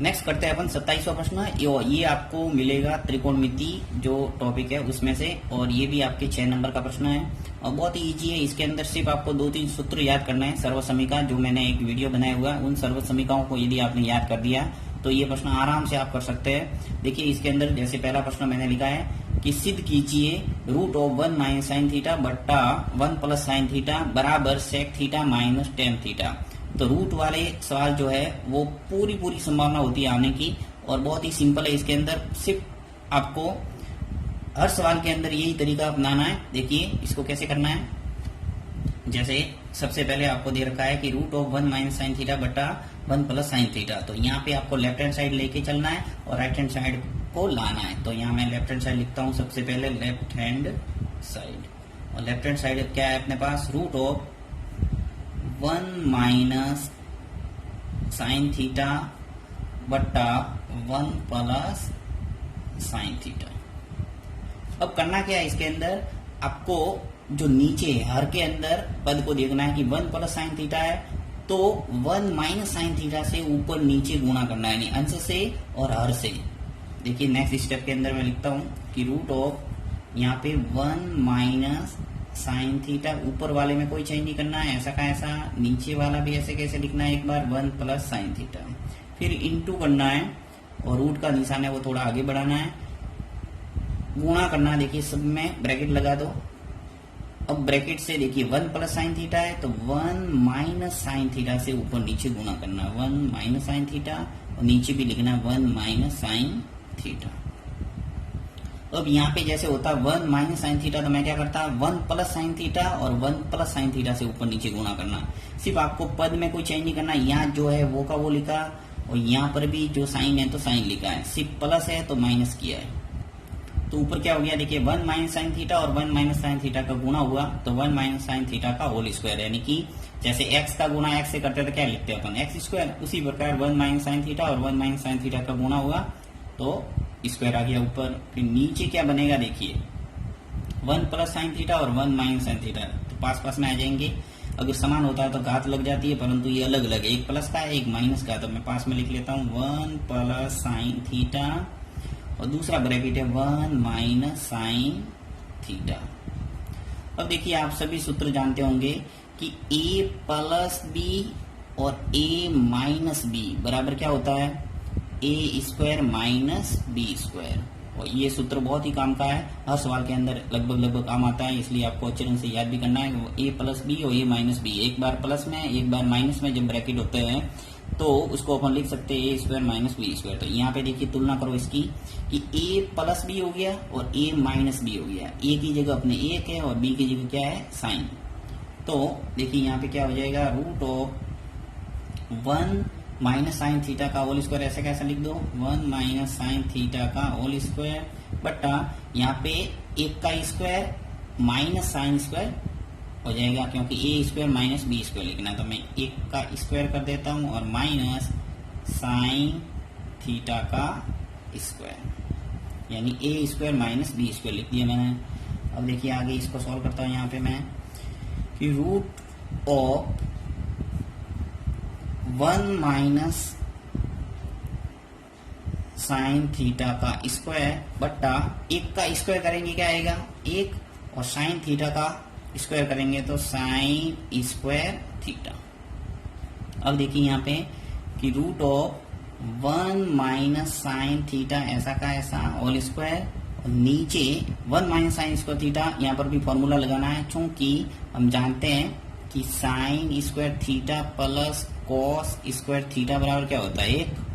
Next करते हैं अपन 27वां प्रश्न। ये आपको मिलेगा त्रिकोणमिति जो टॉपिक है उसमें से, और ये भी आपके 6 नंबर का प्रश्न है और बहुत ही इजी है। इसके अंदर सिर्फ आपको 2-3 सूत्र याद करना है। सर्वसमीका जो मैंने एक वीडियो बनाया हुआ है, उन सर्वसमीकाओं को यदि आपने याद कर दिया तो ये प्रश्न आराम से आप कर सकते हैं। देखिए इसके अंदर जैसे पहला प्रश्न मैंने लिखा है कि सिद्ध कीजिए root of 1 minus sine theta बट्टा 1 प्लस साइन थीटा बराबर sec theta minus tan theta. तो रूट वाले सवाल जो है वो पूरी संभावना होती है आने की, और बहुत ही सिंपल है। इसके अंदर सिर्फ आपको हर सवाल के अंदर यही तरीका अपनाना है। देखिए इसको कैसे करना है। जैसे सबसे पहले आपको दे रखा है कि root of 1 minus sine theta बटा 1 प्लस साइन थीटा। तो यहाँ पे आपको लेफ्ट हैंड साइड लेके चलना है और राइट हैंड साइड को लाना है। तो यहाँ मैं लेफ्ट हैंड साइड लिखता हूँ सबसे पहले, लेफ्ट हैंड साइड। और लेफ्ट हैंड साइड क्या है अपने पास, root of 1 minus sine theta बट्टा 1 प्लस साइन थीटा। अब करना क्या है इसके अंदर, आपको जो नीचे हर के अंदर पद को देखना है कि 1 प्लस साइन थीटा है तो 1 माइनस साइन थीटा से ऊपर नीचे गुणा करना है, यानी अंश से और हर से। देखिए नेक्स्ट स्टेप के अंदर मैं लिखता हूं कि रूट ऑफ यहाँ पे 1 माइनस साइन थीटा, ऊपर वाले में कोई चेंज नहीं करना है, ऐसा का ऐसा, नीचे वाला भी ऐसे कैसे लिखना है एक बार, 1 प्लस साइन थीटा, फिर इंटू करना है और रूट का निशान है वो थोड़ा आगे बढ़ाना है, गुणा करना है। देखिए सब में ब्रैकेट लगा दो। अब ब्रैकेट से देखिए 1 प्लस साइन थीटा है तो 1 माइनस साइन थीटा से ऊपर नीचे गुणा करना, 1 माइनस साइन थीटा, और नीचे भी लिखना 1 माइनस साइन थीटा। अब यहाँ पे जैसे होता 1 माइनस साइन थीटा तो मैं क्या करता 1 प्लस साइन थीटा और 1 प्लस साइन थीटा से ऊपर नीचे गुणा करना। सिर्फ आपको पद में कोई चेंज नहीं करना, यहाँ जो है वो का वो लिखा और यहाँ पर भी जो साइन है तो साइन लिखा है, सिर्फ प्लस है तो माइनस किया है। तो ऊपर क्या हो गया देखिए 1 माइनस साइन थीटा और 1 माइनस साइन थीटा का गुणा हुआ तो 1 माइनस साइन थीटा का होल स्क्वायर, यानी कि जैसे x का गुणा x से करते तो क्या लिखते हैं अपन x स्क्वायर, उसी प्रकार 1 माइनस साइन थीटा और 1 माइनस साइन थीटा का गुणा हुआ तो स्क्वायर आ गया ऊपर। फिर नीचे क्या बनेगा देखिए 1 प्लस साइन थीटा और 1 माइनस साइन थीटा, तो पास में आ जाएंगे। अगर समान होता है तो घात लग जाती है, परंतु ये अलग अलग है, एक प्लस का है एक माइनस का, तो मैं पास में लिख लेता हूँ 1 प्लस साइन थीटा और दूसरा ब्रैकेट है 1 माइनस साइन थीटा। अब देखिए आप सभी सूत्र जानते होंगे कि a प्लस बी और a माइनस बी बराबर क्या होता है, a square minus B square. और ये सूत्र बहुत ही काम का है, हर सवाल के अंदर लगभग काम आता है, इसलिए आपको अच्छे ढंग से याद भी करना है। a प्लस बी और a माइनस बी, एक बार प्लस में एक बार माइनस में जब ब्रैकेट होते हैं तो उसको अपन लिख सकते हैं a square minus B square. तो यहाँ पे देखिए तुलना करो इसकी कि a प्लस बी हो गया और a माइनस बी हो गया, a की जगह अपने 1 है और b की जगह क्या है साइन। तो देखिए यहाँ पे क्या हो जाएगा root of 1 minus sine theta का होल स्क्वायर, ऐसा कैसा लिख दो 1 माइनस साइन थीटा का होल स्क्वायर बटा यहाँ पे 1 का स्क्वायर माइनस साइन स्क्वायर हो जाएगा, क्योंकि a square minus B square लिखना है तो मैं 1 का स्क्वायर कर देता हूँ और माइनस साइन थीटा का स्क्वायर, यानी a square minus B square लिख दिया मैंने। अब देखिए आगे इसको सॉल्व करता हूँ यहाँ पे मैं कि root of 1 minus sine theta का स्क्वायर बट्टा 1 का स्क्वायर करेंगे क्या आएगा 1, और साइन थीटा का स्क्वायर करेंगे तो साइन स्क्वायर थीटा। अब देखिए यहाँ पे कि root of 1 minus sine theta ऐसा का ऐसा होल स्क्वायर, और नीचे 1 माइनस साइन स्क्वायर थीटा, यहाँ पर भी फॉर्मूला लगाना है क्योंकि हम जानते हैं कि sine square theta plus cos square theta बराबर क्या होता है 1।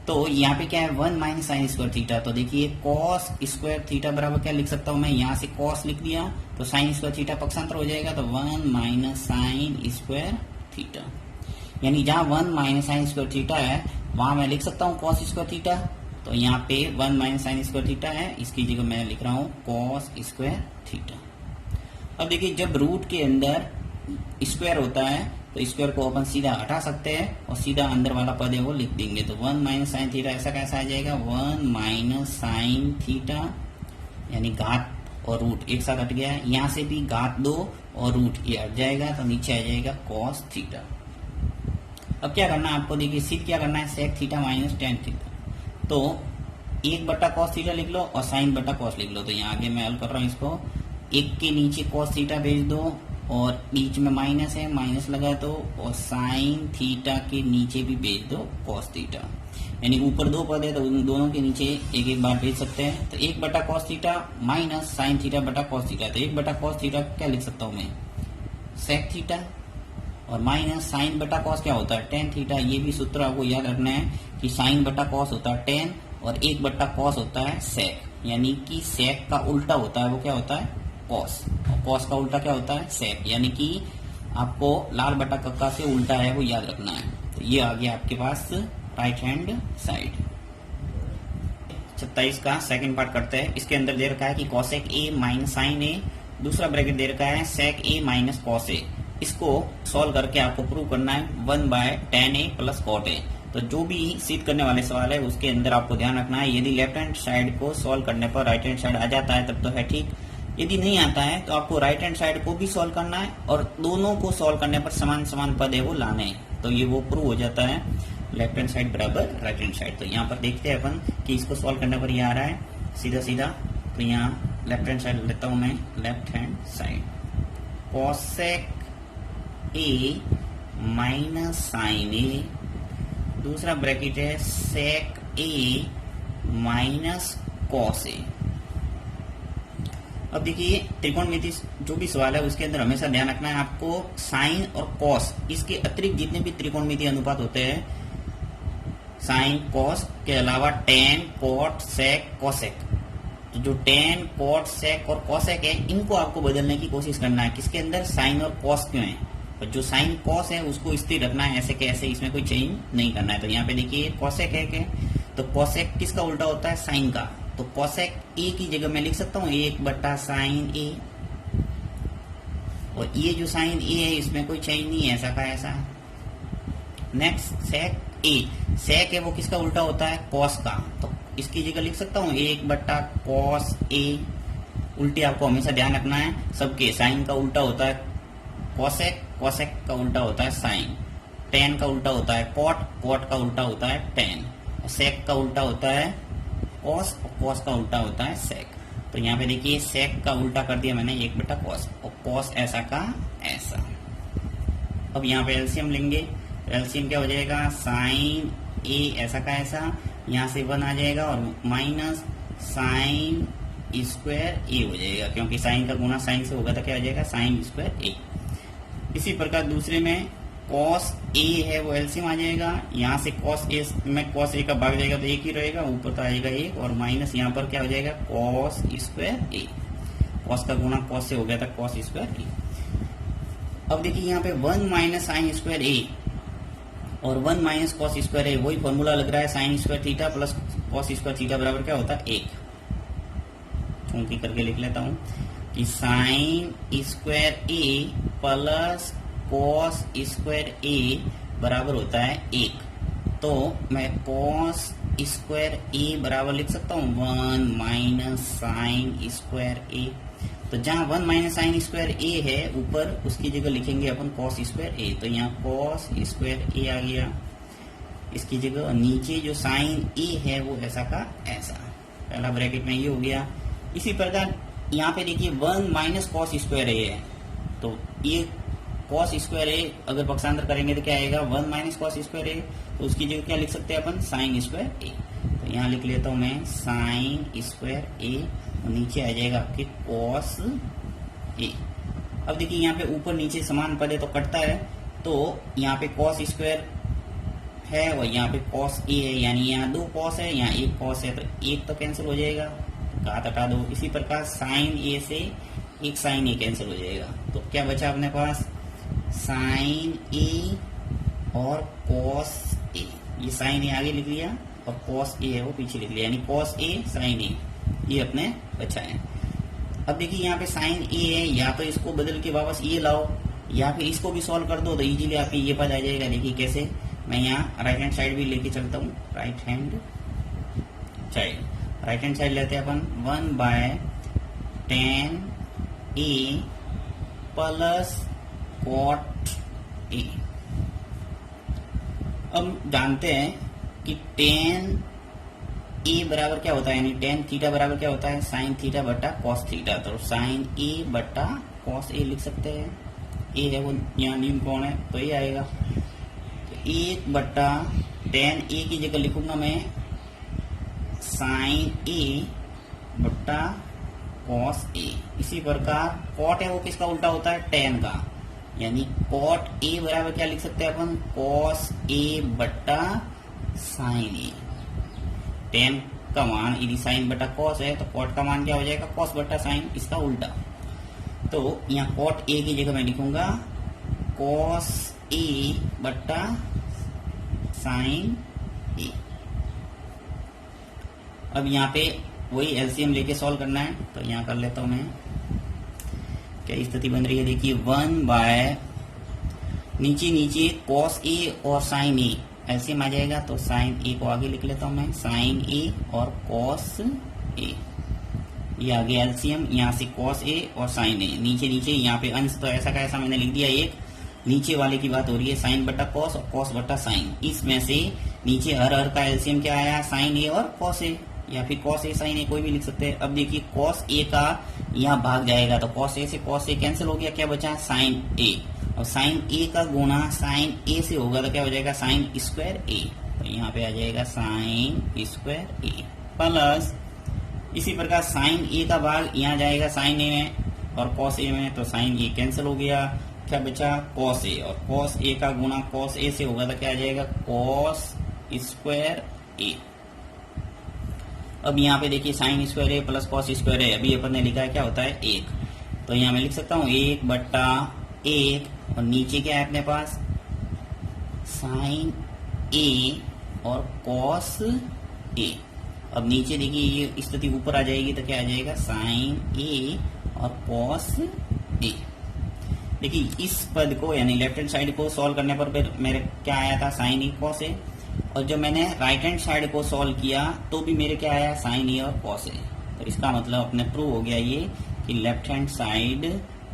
तो यहाँ पे क्या है 1 माइनस साइन स्क्वायर थीटा, तो देखिए कॉस स्क्वायर थीटा बराबर क्या लिख सकता हूँ मैं, यहाँ से कॉस लिख दिया तो साइन स्क्वायर थीटा पक्षांतर हो जाएगा तो 1 माइनस साइन स्क्वायर थीटा, यानी जहाँ 1 माइनस साइन स्क्वायर थीटा है वहां मैं लिख सकता हूँ कॉस स्क्वायर थीटा। तो यहाँ पे 1 माइनस साइन स्क्वायर थीटा है, इसकी जगह मैं लिख रहा हूँ कॉस स्क्वायर थीटा। अब देखिए जब रूट के अंदर स्क्वायर होता है तो स्क्वायर को अपन सीधा हटा सकते हैं और सीधा अंदर वाला पद है वो लिख देंगे। तो 1 माइनस साइन थीटा ऐसा कैसा आ जाएगा 1 माइनस साइन थीटा, यानी घात और रूट एक साथ हट गया है, यहाँ से भी घात 2 और रूट ये हट जाएगा तो नीचे आ जाएगा कॉस थीटा। अब क्या करना है आपको, देखिए सीध क्या करना है, sec theta minus tan theta. तो 1/cos थीटा लिख लो और साइन बटा कॉस लिख लो। तो यहाँ आगे मैं हल कर रहा हूँ इसको, 1 के नीचे cos थीटा भेज दो और बीच में माइनस है, माइनस लगा दो, और साइन थीटा के नीचे भी भेज दो cos थीटा। यानी ऊपर 2 पद है तो उन दोनों के नीचे एक एक बार भेज सकते हैं। तो 1/cos theta minus sine theta बटा cos थीटा। तो 1/cos थीटा क्या लिख सकता हूँ मैं, सेक थीटा, और माइनस साइन बटा कॉस क्या होता है, टेन थीटा। ये भी सूत्र आपको याद रखना है कि साइन बटा कॉस होता है टेन और 1/cos होता है सेक। यानी कि सेक का उल्टा होता है वो क्या होता है, कॉस, और कॉस का उल्टा क्या होता है, सेक। यानी कि आपको लाल बटा कक्का से उल्टा है वो याद रखना है। तो ये आ गया आपके पास राइट हैंड साइड। 27 का सेकंड पार्ट करते हैं। इसके अंदर दे रखा है कि cosec A minus sine A, दूसरा ब्रैकेट दे रखा है सेक ए माइनस कॉस ए। इसको सॉल्व करके आपको प्रूव करना है 1/tan a plus cot a। तो जो भी सीध करने वाले सवाल है उसके अंदर आपको ध्यान रखना है, यदि लेफ्ट हैंड साइड को सॉल्व करने पर राइट हैंड साइड आ जाता है तब तो है ठीक, यदि नहीं आता है तो आपको राइट हैंड साइड को भी सॉल्व करना है और दोनों को सॉल्व करने पर समान समान पद है वो लाने हैं। तो ये वो प्रूव हो जाता है लेफ्ट हैंड साइड बराबर राइट हैंड साइड। तो यहाँ पर देखते हैं अपन कि इसको सॉल्व करने पर ये आ रहा है सीधा सीधा। तो यहाँ लेफ्ट हैंड साइड लेता हूं मैं, left hand side cosec A minus sine A, दूसरा ब्रैकेट है सेक ए माइनस कॉस ए। अब देखिए त्रिकोणमिति जो भी सवाल है उसके अंदर हमेशा ध्यान रखना है आपको, साइन और कॉस इसके अतिरिक्त जितने भी त्रिकोणमिति अनुपात होते हैं, साइन कॉस के अलावा टेन कॉट सेक कॉसेक, तो जो टेन कॉट सेक और कॉसेक है इनको आपको बदलने की कोशिश करना है। किसके अंदर, साइन और कॉस क्यों है, और जो साइन कॉस है उसको स्थिर रखना है, ऐसे कैसे, इसमें कोई चेंज नहीं करना है। तो यहाँ पे देखिए कॉसेक है क्या, तो कॉसेक किसका उल्टा होता है, साइन का। तो कॉसेक ए की जगह मैं लिख सकता हूँ 1/sin ए, और ये जो साइन ए है इसमें कोई चेंज नहीं है, ऐसा का ऐसा। नेक्स्ट सेक ए, सेक है वो किसका उल्टा होता है, कॉस का। तो इसकी जगह लिख सकता हूँ 1/cos ए। उल्टे आपको हमेशा ध्यान रखना है सबके, साइन का उल्टा होता है कॉसेक, कॉसेक का उल्टा होता है साइन, टेन का उल्टा होता है कॉट, कॉट का उल्टा होता है टेन, सेक का उल्टा होता है कॉस, और कॉस का उल्टा होता है सेक। तो यहाँ पे देखिए सेक का उल्टा कर दिया मैंने 1/cos, और कॉस ऐसा का ऐसा। अब यहाँ पे एलसीएम लेंगे, एलसीएम क्या हो जाएगा, साइन ए ऐसा का ऐसा, यहाँ से 1 आ जाएगा और माइनस साइन स्क्वायर ए हो जाएगा, क्योंकि साइन का गुना साइन से होगा तो क्या हो जाएगा, साइन स्क्वायर ए। इसी प्रकार दूसरे में cos a है वो एलसीएम आ जाएगा, यहाँ से cos a में cos a का भाग जाएगा तो एक ही रहेगा, ऊपर तो आएगा 1, और माइनस यहाँ पर क्या हो जाएगा cos स्क्वायर a, cos का गुना cos से हो गया था cos स्क्वायर a। अब देखिए यहाँ पे 1 माइनस साइन स्क्वायर a और 1 माइनस cos स्क्वायर a, वही फॉर्मूला लग रहा है, sine square theta plus cos square theta बराबर क्या होता है 1। चूंकि करके लिख लेता हूँ कि साइन स्क्वायर ए प्लस कॉस स्क्वायर ए बराबर होता है 1। तो मैं कॉस स्क्वायर ए बराबर लिख सकता हूँ 1 माइनस साइन स्क्वायर ए। तो जहाँ 1 माइनस साइन स्क्वायर ए है ऊपर, उसकी जगह लिखेंगे अपन कॉस स्क्वायर ए। तो यहाँ कॉस स्क्वायर ए आ गया इसकी जगह, नीचे जो साइन ए है वो ऐसा का ऐसा, पहला ब्रैकेट में ये हो गया। इसी प्रकार यहाँ पे देखिए 1 माइनस कॉस स्क्वायर ए है, तो ये कॉस स्क्वायर ए अगर पक्षांतर करेंगे तो क्या आएगा 1 माइनस कॉस स्क्वायर ए, तो उसकी जगह क्या लिख सकते हैं अपन, साइन स्क्वायर ए। तो यहाँ लिख लेता हूँ मैं साइन स्क्वायर ए, और नीचे आ जाएगा आपके कॉस ए। अब देखिए यहाँ पे ऊपर नीचे समान पद है तो कटता है, तो यहाँ पे कॉस स्क्वायर है और यहाँ पे कॉस ए है, यानी यहाँ 2 कॉस है, यहाँ 1 कॉस है, तो 1 तो कैंसिल हो जाएगा, घात हटा दो। इसी प्रकार साइन ए से 1 साइन ए कैंसिल हो जाएगा, तो क्या बचा अपने पास, साइन ए और कॉस ए। ये साइन ए आगे लिख लिया और कॉस ए है वो पीछे लिख लिया, यानी कॉस ए साइन ए, ये अपने बचा है। अब देखिए यहाँ पे साइन ए है, या तो इसको बदल के वापस ये लाओ या फिर इसको भी सॉल्व कर दो तो इजीली आपके ये पद आ जाएगा। देखिए कैसे, मैं यहाँ राइट हैंड साइड भी लेके चलता हूँ, राइट हैंड साइड लेते हैं अपन 1/tan ए प्लस cot ए। अब जानते हैं कि टेन ए बराबर क्या होता है, यानी टेन थीटा बराबर क्या होता है, साइन थीटा बटा कॉस थीटा। तो साइन ए बटा कॉस ए लिख सकते हैं, ए है वो यहाँ न्यून कोण है तो ये आएगा। तो 1 बटा टेन ए की जगह लिखूंगा मैं साइन ए बटा कॉस ए। इसी प्रकार कॉट है वो किसका उल्टा होता है, टेन का, यानी कॉट ए बराबर क्या लिख सकते हैं अपन, कॉस ए बटा साइन ए। टेन का मान यदि साइन बटा कॉस है तो कॉट का मान क्या हो जाएगा, कॉस बटा साइन, इसका उल्टा। तो यहाँ कॉट ए की जगह मैं लिखूंगा कॉस ए बटा साइन ए। अब यहाँ पे वही एलसीएम लेके सॉल्व करना है, तो यहाँ कर लेता हूं मैं। क्या स्थिति बन रही है देखिए, 1 बाय नीचे नीचे कॉस ए और साइन ए, एलसीएम आ जाएगा तो साइन ए को आगे लिख लेता हूं मैं, साइन ए और कॉस ए, ये आगे एलसीएम, यहाँ से कॉस ए और साइन ए, नीचे नीचे यहाँ पे अंश तो ऐसा का ऐसा मैंने लिख दिया एक, नीचे वाले की बात हो रही है साइन बटा कॉस और कॉस बटा साइन। इसमें से नीचे हर का एलसीएम क्या आया, साइन ए और कॉस ए, या फिर कॉस ए साइन ए कोई भी लिख सकते हैं। अब देखिए कॉस ए का यहाँ भाग जाएगा तो कॉस ए से कॉस ए कैंसिल हो गया, क्या बचा साइन ए, और साइन ए का गुणा साइन ए से होगा तो क्या हो जाएगा, साइन स्क्वायर ए। तो यहाँ पे आ जाएगा साइन स्क्वायर ए प्लस, इसी प्रकार साइन ए का भाग यहाँ जाएगा साइन ए में और कॉस ए में, तो साइन ए कैंसिल हो गया, क्या बचा कॉस ए, और कॉस ए का गुणा कॉस ए से होगा तो क्या आ जाएगा, कॉस स्क्वायर ए। अब यहाँ पे देखिए साइन स्क्वायर ए प्लस कॉस स्क्वायर ए, अभी अपन ने लिखा है क्या होता है 1, तो यहाँ मैं लिख सकता हूँ 1 बटा 1 और नीचे क्या है अपने पास साइन ए और कॉस ए। अब नीचे देखिए ये स्थिति ऊपर आ जाएगी तो क्या आ जाएगा, साइन ए और कॉस ए। देखिए इस पद को यानी लेफ्ट हैंड साइड को सॉल्व करने पर फिर मेरे क्या आया था, साइन ए कॉस ए, और जब मैंने राइट हैंड साइड को सॉल्व किया तो भी मेरे क्या आया, साइन ए और कॉस ए। तो इसका मतलब अपने प्रूव हो गया ये कि लेफ्ट हैंड साइड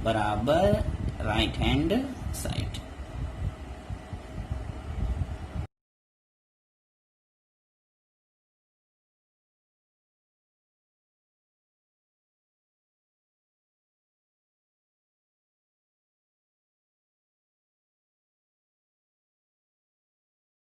बराबर राइट हैंड साइड।